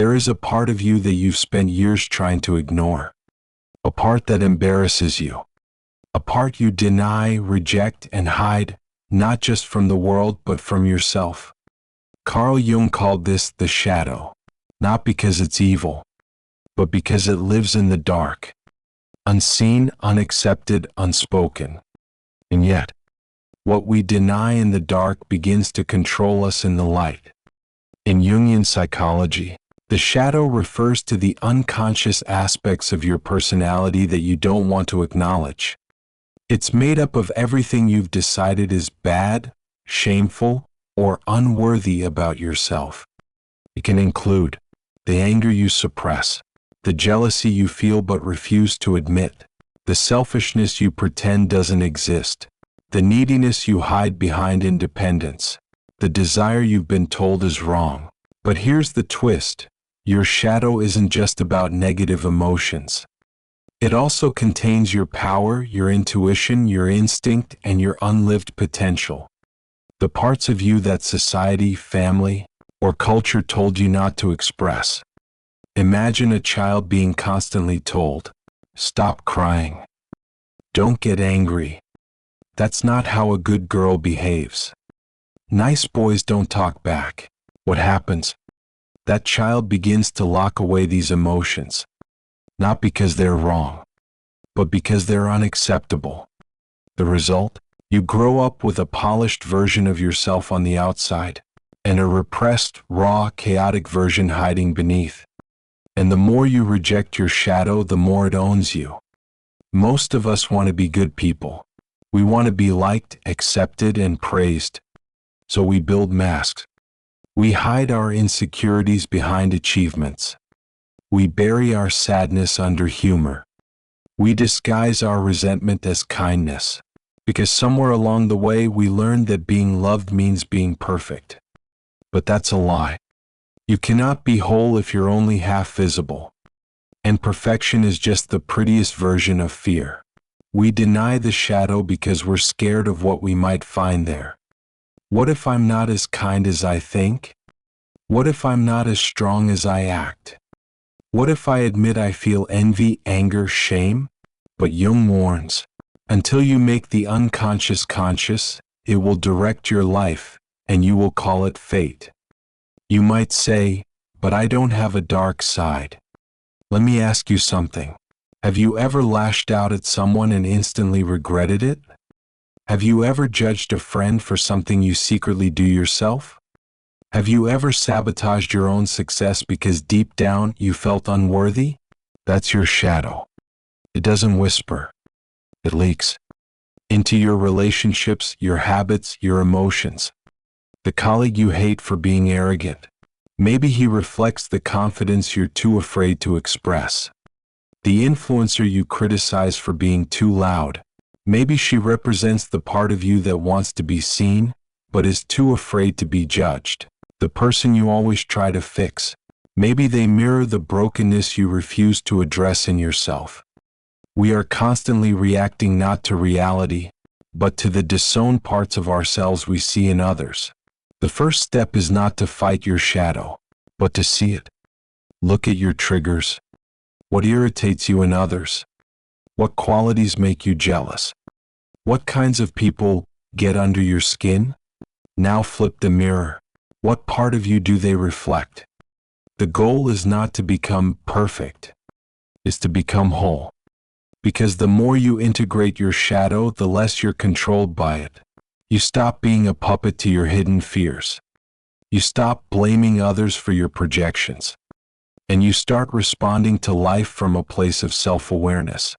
There is a part of you that you've spent years trying to ignore. A part that embarrasses you. A part you deny, reject, and hide, not just from the world but from yourself. Carl Jung called this the shadow, not because it's evil, but because it lives in the dark, unseen, unaccepted, unspoken. And yet, what we deny in the dark begins to control us in the light. In Jungian psychology, the shadow refers to the unconscious aspects of your personality that you don't want to acknowledge. It's made up of everything you've decided is bad, shameful, or unworthy about yourself. It can include the anger you suppress, the jealousy you feel but refuse to admit, the selfishness you pretend doesn't exist, the neediness you hide behind independence, the desire you've been told is wrong. But here's the twist. Your shadow isn't just about negative emotions. It also contains your power, your intuition, your instinct, and your unlived potential. The parts of you that society, family, or culture told you not to express. Imagine a child being constantly told, "Stop crying. Don't get angry. That's not how a good girl behaves. Nice boys don't talk back." What happens? That child begins to lock away these emotions, not because they're wrong, but because they're unacceptable. The result? You grow up with a polished version of yourself on the outside, and a repressed, raw, chaotic version hiding beneath. And the more you reject your shadow, the more it owns you. Most of us want to be good people. We want to be liked, accepted, and praised. So we build masks. We hide our insecurities behind achievements. We bury our sadness under humor. We disguise our resentment as kindness, because somewhere along the way we learned that being loved means being perfect. But that's a lie. You cannot be whole if you're only half visible. And perfection is just the prettiest version of fear. We deny the shadow because we're scared of what we might find there. What if I'm not as kind as I think? What if I'm not as strong as I act? What if I admit I feel envy, anger, shame? But Jung warns, until you make the unconscious conscious, it will direct your life, and you will call it fate. You might say, but I don't have a dark side. Let me ask you something. Have you ever lashed out at someone and instantly regretted it? Have you ever judged a friend for something you secretly do yourself? Have you ever sabotaged your own success because deep down you felt unworthy? That's your shadow. It doesn't whisper. It leaks into your relationships, your habits, your emotions. The colleague you hate for being arrogant. Maybe he reflects the confidence you're too afraid to express. The influencer you criticize for being too loud. Maybe she represents the part of you that wants to be seen, but is too afraid to be judged. The person you always try to fix. Maybe they mirror the brokenness you refuse to address in yourself. We are constantly reacting not to reality, but to the disowned parts of ourselves we see in others. The first step is not to fight your shadow, but to see it. Look at your triggers. What irritates you in others? What qualities make you jealous? What kinds of people get under your skin? Now flip the mirror. What part of you do they reflect? The goal is not to become perfect, it's to become whole. Because the more you integrate your shadow, the less you're controlled by it. You stop being a puppet to your hidden fears. You stop blaming others for your projections. And you start responding to life from a place of self-awareness.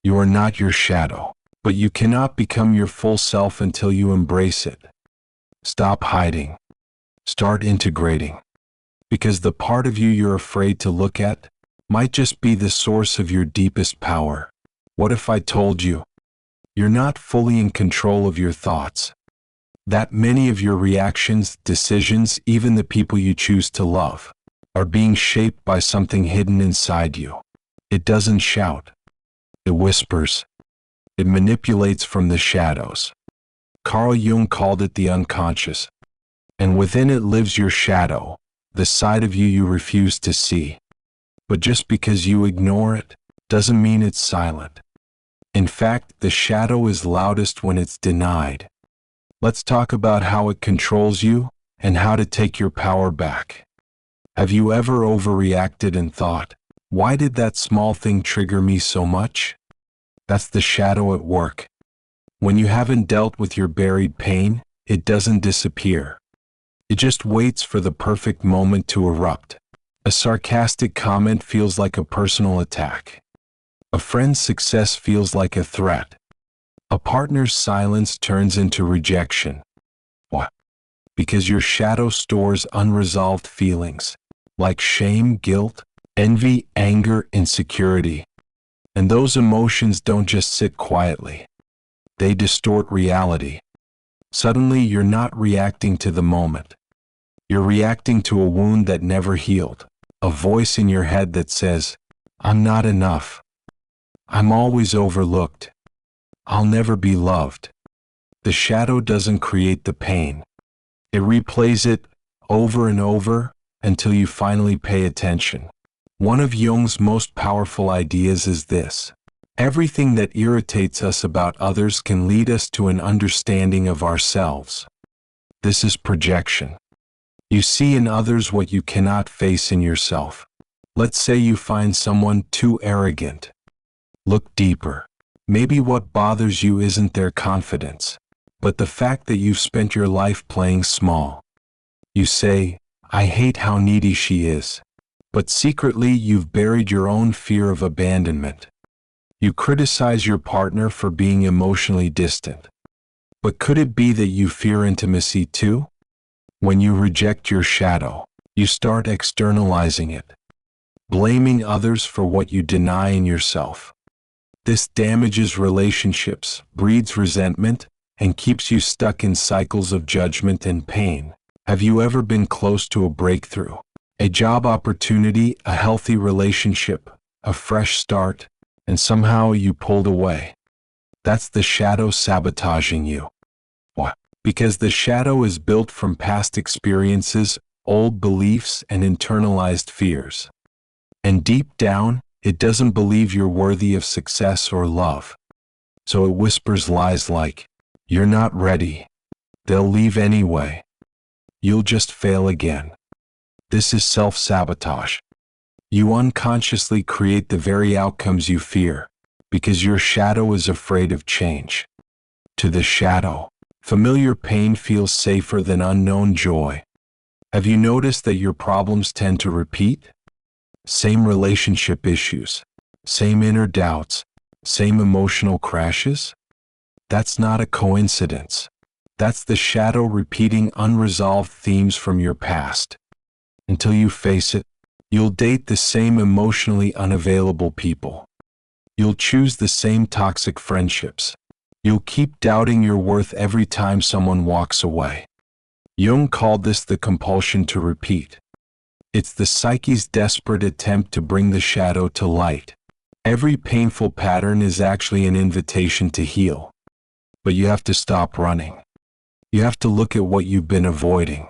You are not your shadow, but you cannot become your full self until you embrace it. Stop hiding. Start integrating. Because the part of you you're afraid to look at might just be the source of your deepest power. What if I told you you're not fully in control of your thoughts? That many of your reactions, decisions, even the people you choose to love, are being shaped by something hidden inside you. It doesn't shout. It whispers. It manipulates from the shadows. Carl Jung called it the unconscious. And within it lives your shadow, the side of you you refuse to see. But just because you ignore it, doesn't mean it's silent. In fact, the shadow is loudest when it's denied. Let's talk about how it controls you and how to take your power back. Have you ever overreacted and thought, why did that small thing trigger me so much? That's the shadow at work. When you haven't dealt with your buried pain, it doesn't disappear. It just waits for the perfect moment to erupt. A sarcastic comment feels like a personal attack. A friend's success feels like a threat. A partner's silence turns into rejection. Why? Because your shadow stores unresolved feelings, like shame, guilt, envy, anger, insecurity. And those emotions don't just sit quietly. They distort reality. Suddenly, you're not reacting to the moment. You're reacting to a wound that never healed, a voice in your head that says, I'm not enough. I'm always overlooked. I'll never be loved. The shadow doesn't create the pain. It replays it over and over until you finally pay attention. One of Jung's most powerful ideas is this: everything that irritates us about others can lead us to an understanding of ourselves. This is projection. You see in others what you cannot face in yourself. Let's say you find someone too arrogant. Look deeper. Maybe what bothers you isn't their confidence, but the fact that you've spent your life playing small. You say, I hate how needy she is. But secretly you've buried your own fear of abandonment. You criticize your partner for being emotionally distant. But could it be that you fear intimacy too? When you reject your shadow, you start externalizing it, blaming others for what you deny in yourself. This damages relationships, breeds resentment, and keeps you stuck in cycles of judgment and pain. Have you ever been close to a breakthrough? A job opportunity, a healthy relationship, a fresh start, and somehow you pulled away? That's the shadow sabotaging you. Why? Because the shadow is built from past experiences, old beliefs, and internalized fears. And deep down, it doesn't believe you're worthy of success or love. So it whispers lies like, you're not ready. They'll leave anyway. You'll just fail again. This is self-sabotage. You unconsciously create the very outcomes you fear, because your shadow is afraid of change. To the shadow, familiar pain feels safer than unknown joy. Have you noticed that your problems tend to repeat? Same relationship issues, same inner doubts, same emotional crashes? That's not a coincidence. That's the shadow repeating unresolved themes from your past. Until you face it, you'll date the same emotionally unavailable people. You'll choose the same toxic friendships. You'll keep doubting your worth every time someone walks away. Jung called this the compulsion to repeat. It's the psyche's desperate attempt to bring the shadow to light. Every painful pattern is actually an invitation to heal. But you have to stop running. You have to look at what you've been avoiding.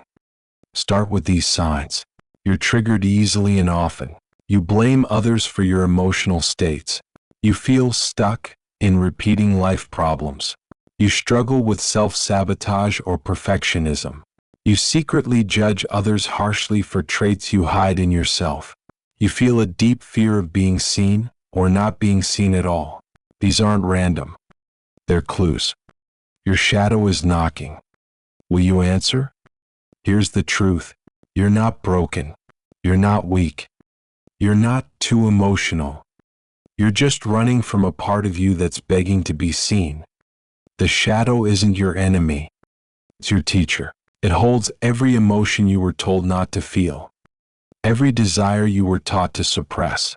Start with these signs. You're triggered easily and often. You blame others for your emotional states. You feel stuck in repeating life problems. You struggle with self-sabotage or perfectionism. You secretly judge others harshly for traits you hide in yourself. You feel a deep fear of being seen or not being seen at all. These aren't random. They're clues. Your shadow is knocking. Will you answer? Here's the truth. You're not broken. You're not weak. You're not too emotional. You're just running from a part of you that's begging to be seen. The shadow isn't your enemy. It's your teacher. It holds every emotion you were told not to feel, every desire you were taught to suppress,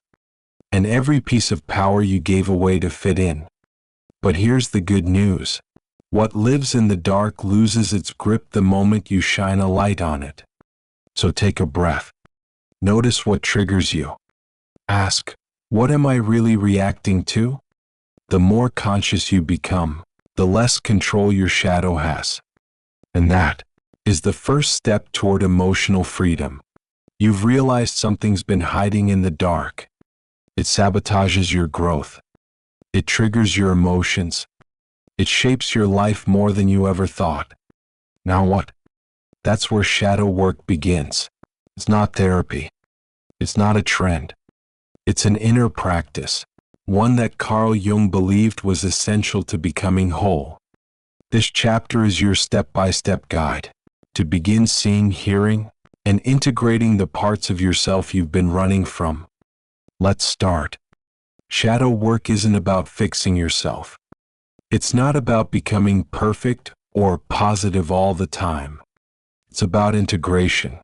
and every piece of power you gave away to fit in. But here's the good news. What lives in the dark loses its grip the moment you shine a light on it. So take a breath. Notice what triggers you. Ask, what am I really reacting to? The more conscious you become, the less control your shadow has. And that is the first step toward emotional freedom. You've realized something's been hiding in the dark. It sabotages your growth. It triggers your emotions. It shapes your life more than you ever thought. Now what? That's where shadow work begins. It's not therapy. It's not a trend. It's an inner practice, one that Carl Jung believed was essential to becoming whole. This chapter is your step-by-step guide to begin seeing, hearing, and integrating the parts of yourself you've been running from. Let's start. Shadow work isn't about fixing yourself. It's not about becoming perfect or positive all the time. It's about integration,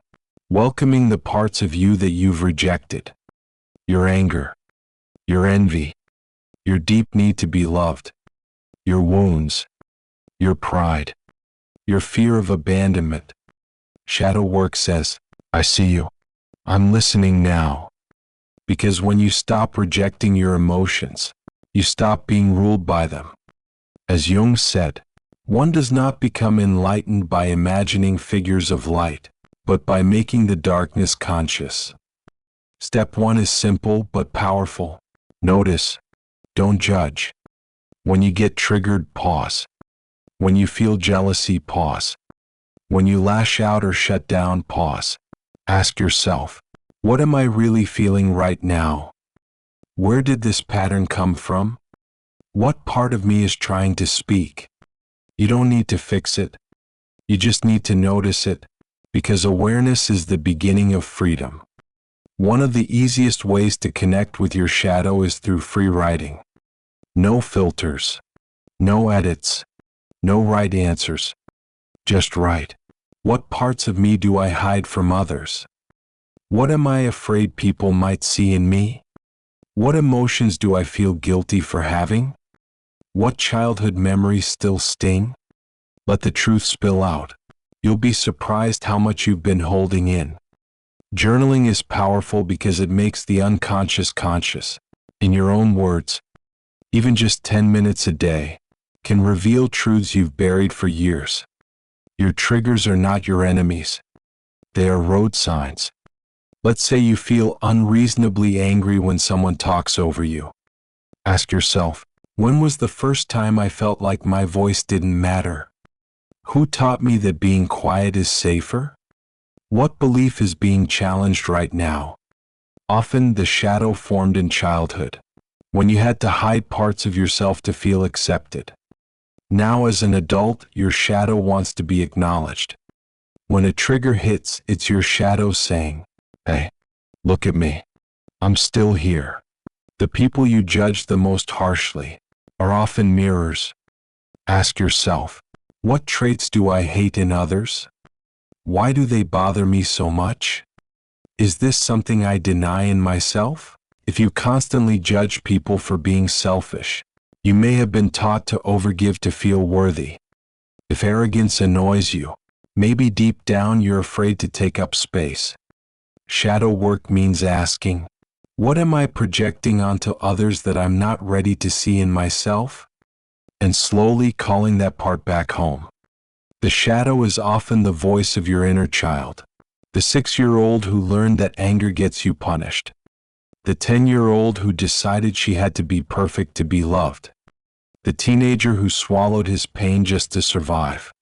welcoming the parts of you that you've rejected. Your anger, your envy, your deep need to be loved, your wounds, your pride, your fear of abandonment. Shadow work says, I see you. I'm listening now. Because when you stop rejecting your emotions, you stop being ruled by them. As Jung said, one does not become enlightened by imagining figures of light, but by making the darkness conscious. Step 1 is simple but powerful. Notice, don't judge. When you get triggered, pause. When you feel jealousy, pause. When you lash out or shut down, pause. Ask yourself, what am I really feeling right now? Where did this pattern come from? What part of me is trying to speak? You don't need to fix it. You just need to notice it, because awareness is the beginning of freedom. One of the easiest ways to connect with your shadow is through free writing. No filters, no edits, no right answers. Just write. What parts of me do I hide from others? What am I afraid people might see in me? What emotions do I feel guilty for having? What childhood memories still sting? Let the truth spill out. You'll be surprised how much you've been holding in. Journaling is powerful because it makes the unconscious conscious. In your own words, even just 10 minutes a day can reveal truths you've buried for years. Your triggers are not your enemies. They are road signs. Let's say you feel unreasonably angry when someone talks over you. Ask yourself, when was the first time I felt like my voice didn't matter? Who taught me that being quiet is safer? What belief is being challenged right now? Often the shadow formed in childhood, when you had to hide parts of yourself to feel accepted. Now as an adult, your shadow wants to be acknowledged. When a trigger hits, it's your shadow saying, hey, look at me. I'm still here. The people you judge the most harshly are often mirrors. Ask yourself, what traits do I hate in others? Why do they bother me so much? Is this something I deny in myself? If you constantly judge people for being selfish, you may have been taught to overgive to feel worthy. If arrogance annoys you, maybe deep down you're afraid to take up space. Shadow work means asking, what am I projecting onto others that I'm not ready to see in myself? And slowly calling that part back home. The shadow is often the voice of your inner child, the 6-year-old who learned that anger gets you punished, the 10-year-old who decided she had to be perfect to be loved, the teenager who swallowed his pain just to survive.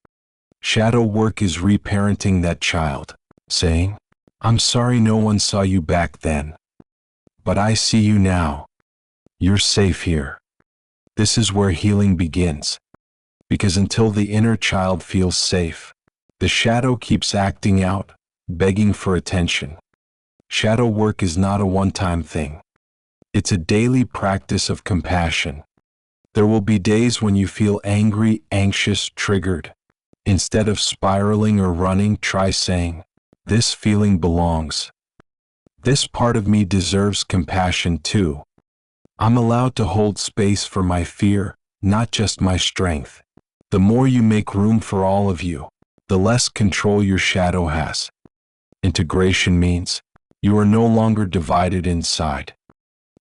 Shadow work is reparenting that child, saying, I'm sorry no one saw you back then, but I see you now. You're safe here. This is where healing begins. Because until the inner child feels safe, the shadow keeps acting out, begging for attention. Shadow work is not a one-time thing. It's a daily practice of compassion. There will be days when you feel angry, anxious, triggered. Instead of spiraling or running, try saying, this feeling belongs. This part of me deserves compassion too. I'm allowed to hold space for my fear, not just my strength. The more you make room for all of you, the less control your shadow has. Integration means you are no longer divided inside.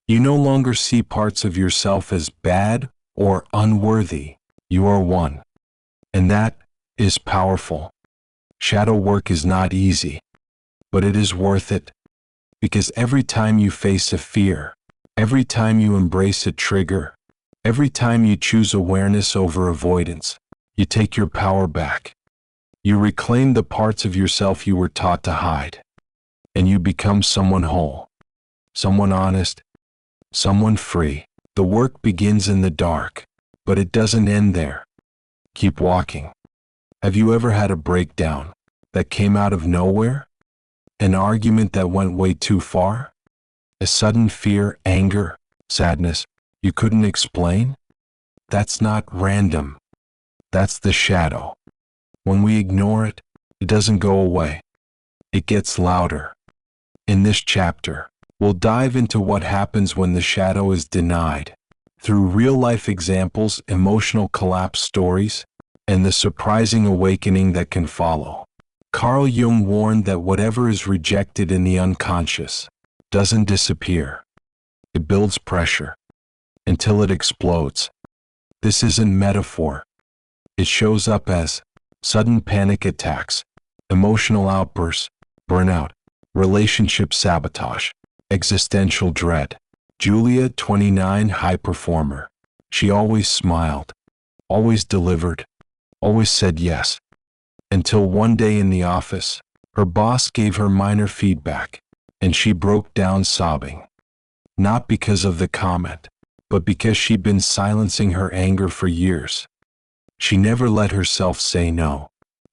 You no longer see parts of yourself as bad or unworthy. You are one. And that is powerful. Shadow work is not easy. but it is worth it. Because every time you face a fear, every time you embrace a trigger, every time you choose awareness over avoidance, you take your power back. You reclaim the parts of yourself you were taught to hide. And you become someone whole, someone honest, someone free. The work begins in the dark, but it doesn't end there. Keep walking. Have you ever had a breakdown that came out of nowhere? An argument that went way too far? A sudden fear, anger, sadness you couldn't explain? That's not random. That's the shadow. When we ignore it, it doesn't go away. It gets louder. In this chapter, we'll dive into what happens when the shadow is denied, through real-life examples, emotional collapse stories, and the surprising awakening that can follow. Carl Jung warned that whatever is rejected in the unconscious doesn't disappear. It builds pressure until it explodes. This isn't metaphor. It shows up as sudden panic attacks, emotional outbursts, burnout, relationship sabotage, existential dread. Julia, 29, high performer. She always smiled, always delivered, always said yes. Until one day in the office, her boss gave her minor feedback, and she broke down sobbing. Not because of the comment, but because she'd been silencing her anger for years. She never let herself say no.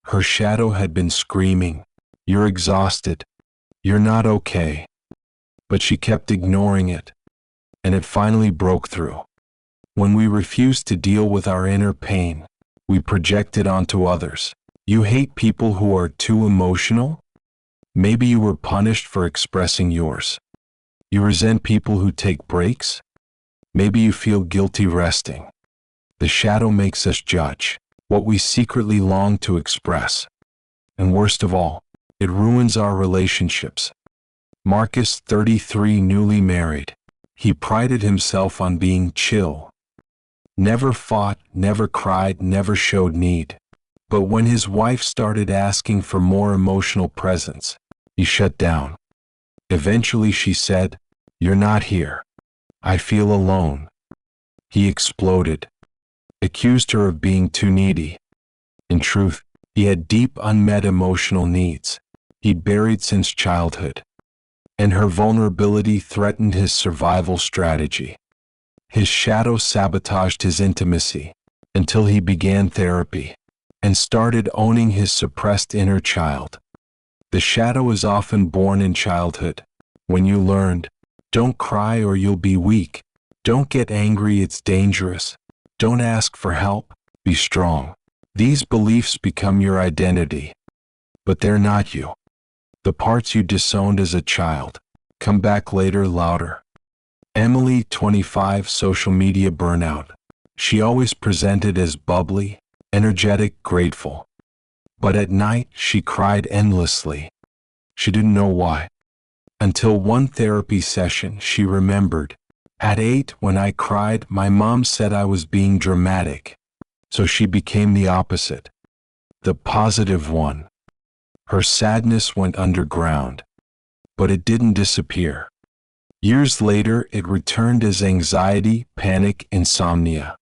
Her shadow had been screaming, "You're exhausted. You're not okay." But she kept ignoring it, and it finally broke through. When we refuse to deal with our inner pain, we project it onto others. You hate people who are too emotional? Maybe you were punished for expressing yours. You resent people who take breaks? Maybe you feel guilty resting. The shadow makes us judge what we secretly long to express. And worst of all, it ruins our relationships. Marcus, 33, newly married. He prided himself on being chill. Never fought, never cried, never showed need. But when his wife started asking for more emotional presence, he shut down. Eventually she said, "You're not here. I feel alone." He exploded, accused her of being too needy. In truth, he had deep unmet emotional needs he'd buried since childhood, and her vulnerability threatened his survival strategy. His shadow sabotaged his intimacy until he began therapy and started owning his suppressed inner child. The shadow is often born in childhood, when you learned, "Don't cry or you'll be weak. Don't get angry, it's dangerous. Don't ask for help, be strong." These beliefs become your identity. But they're not you. The parts you disowned as a child come back later louder. Emily, 25, social media burnout. She always presented as bubbly, energetic, grateful. But at night, she cried endlessly. She didn't know why. Until one therapy session, she remembered, "At 8, when I cried, my mom said I was being dramatic." So she became the opposite, the positive one. Her sadness went underground, but it didn't disappear. Years later, it returned as anxiety, panic, insomnia,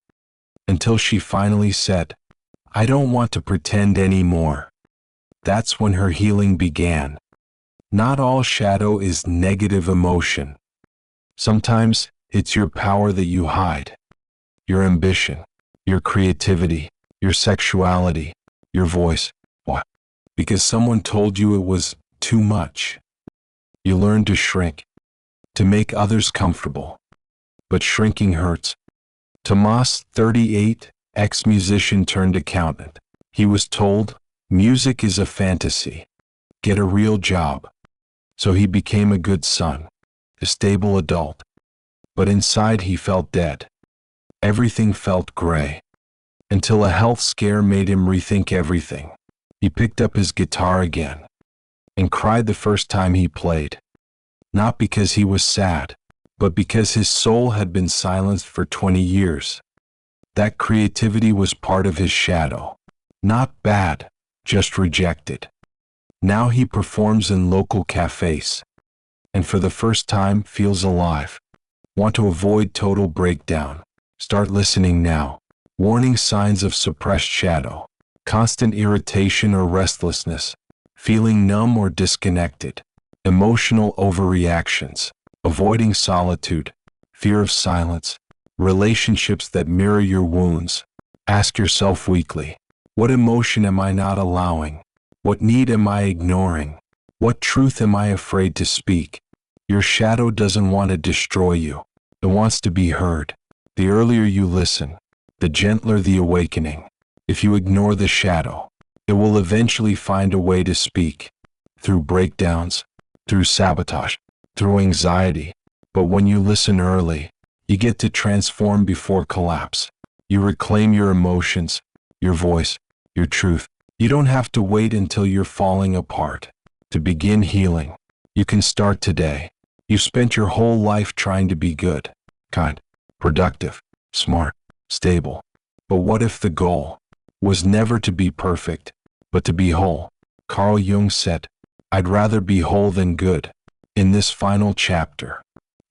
until she finally said, "I don't want to pretend anymore." That's when her healing began. Not all shadow is negative emotion. Sometimes it's your power that you hide, your ambition, your creativity, your sexuality, your voice. Why? Because someone told you it was too much. You learn to shrink, to make others comfortable. But shrinking hurts. Tomas, 38, ex-musician turned accountant. He was told, "Music is a fantasy. Get a real job." So he became a good son, a stable adult. But inside he felt dead. Everything felt gray. Until a health scare made him rethink everything. He picked up his guitar again and cried the first time he played. Not because he was sad, but because his soul had been silenced for 20 years. That creativity was part of his shadow. Not bad, just rejected. Now he performs in local cafes, and for the first time feels alive. Want to avoid total breakdown? Start listening now. Warning signs of suppressed shadow. Constant irritation or restlessness. Feeling numb or disconnected. Emotional overreactions. Avoiding solitude. Fear of silence. Relationships that mirror your wounds. Ask yourself weekly, what emotion am I not allowing? What need am I ignoring? What truth am I afraid to speak? Your shadow doesn't want to destroy you. It wants to be heard. The earlier you listen, the gentler the awakening. If you ignore the shadow, it will eventually find a way to speak. Through breakdowns, through sabotage, through anxiety. But when you listen early, you get to transform before collapse. You reclaim your emotions, your voice, your truth. You don't have to wait until you're falling apart to begin healing. You can start today. You've spent your whole life trying to be good, kind, productive, smart, stable. But what if the goal was never to be perfect, but to be whole? Carl Jung said, "I'd rather be whole than good." In this final chapter,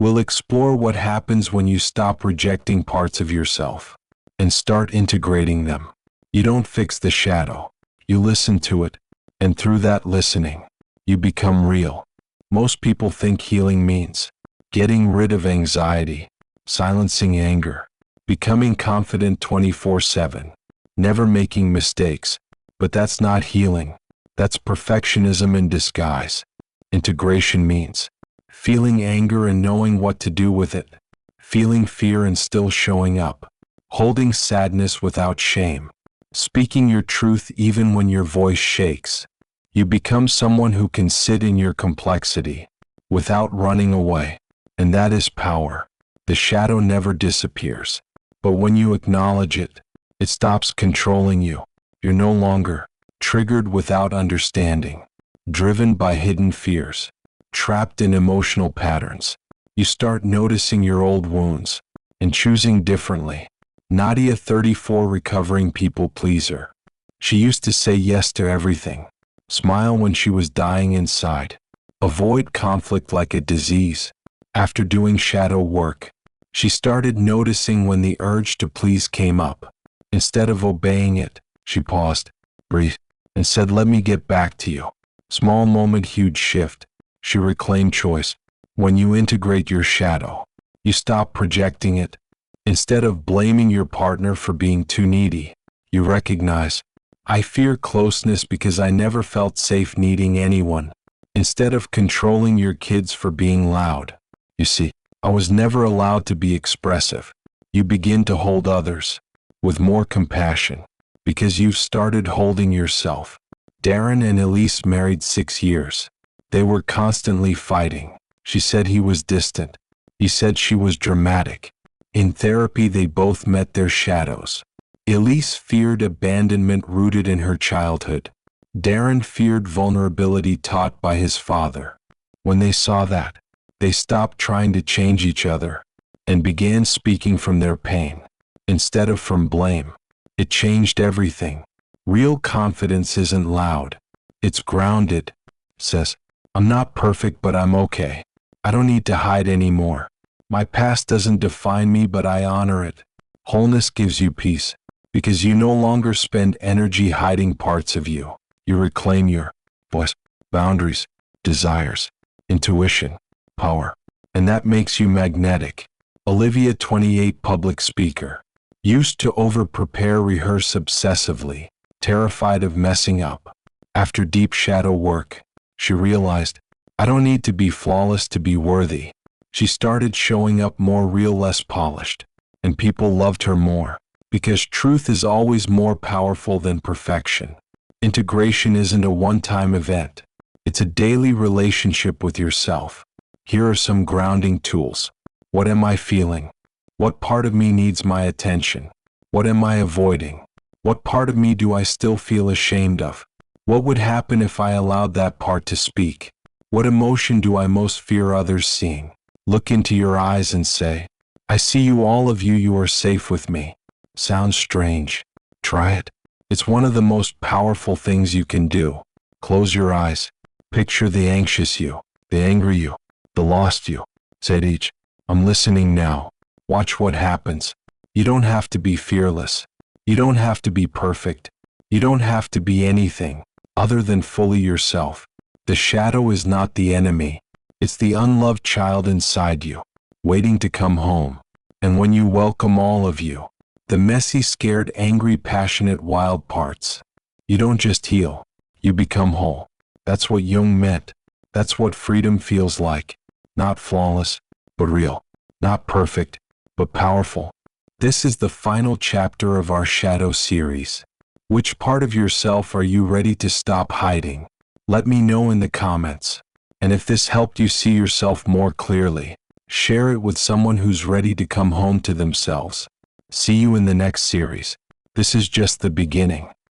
we'll explore what happens when you stop rejecting parts of yourself and start integrating them. You don't fix the shadow. You listen to it, and through that listening, you become real. Most people think healing means getting rid of anxiety, silencing anger, becoming confident 24/7, never making mistakes. But that's not healing. That's perfectionism in disguise. Integration means feeling anger and knowing what to do with it, feeling fear and still showing up, holding sadness without shame, speaking your truth even when your voice shakes. You become someone who can sit in your complexity without running away, and that is power. The shadow never disappears, but when you acknowledge it, it stops controlling you. You're no longer triggered without understanding, driven by hidden fears, trapped in emotional patterns. You start noticing your old wounds and choosing differently. Nadia, 34, recovering people pleaser. She used to say yes to everything, smile when she was dying inside, avoid conflict like a disease. After doing shadow work, she started noticing when the urge to please came up. Instead of obeying it, she paused, breathed, and said, "Let me get back to you." Small moment, huge shift. She reclaimed choice. When you integrate your shadow, you stop projecting it. Instead of blaming your partner for being too needy, you recognize, "I fear closeness because I never felt safe needing anyone." Instead of controlling your kids for being loud, you see, "I was never allowed to be expressive." You begin to hold others with more compassion because you've started holding yourself. Darren and Elise married 6 years. They were constantly fighting. She said he was distant. He said she was dramatic. In therapy, they both met their shadows. Elise feared abandonment rooted in her childhood. Darren feared vulnerability taught by his father. When they saw that, they stopped trying to change each other and began speaking from their pain instead of from blame. It changed everything. Real confidence isn't loud. It's grounded. Says, "I'm not perfect, but I'm okay. I don't need to hide anymore. My past doesn't define me, but I honor it." Wholeness gives you peace because you no longer spend energy hiding parts of you. You reclaim your voice, boundaries, desires, intuition, power, and that makes you magnetic. Olivia, 28, public speaker. Used to over-prepare, rehearse obsessively, terrified of messing up. After deep shadow work, she realized, "I don't need to be flawless to be worthy." She started showing up more real, less polished, and people loved her more because truth is always more powerful than perfection. Integration isn't a one-time event. It's a daily relationship with yourself. Here are some grounding tools. What am I feeling? What part of me needs my attention? What am I avoiding? What part of me do I still feel ashamed of? What would happen if I allowed that part to speak? What emotion do I most fear others seeing? Look into your eyes and say, "I see you, all of you, you are safe with me." Sounds strange. Try it. It's one of the most powerful things you can do. Close your eyes. Picture the anxious you, the angry you, the lost you. Said each, I'm listening now. Watch what happens. You don't have to be fearless. You don't have to be perfect. You don't have to be anything other than fully yourself. The shadow is not the enemy. It's the unloved child inside you, waiting to come home. And when you welcome all of you, the messy, scared, angry, passionate, wild parts, you don't just heal, you become whole. That's what Jung meant. That's what freedom feels like. Not flawless, but real. Not perfect, but powerful. This is the final chapter of our shadow series. Which part of yourself are you ready to stop hiding? Let me know in the comments. And if this helped you see yourself more clearly, share it with someone who's ready to come home to themselves. See you in the next series. This is just the beginning.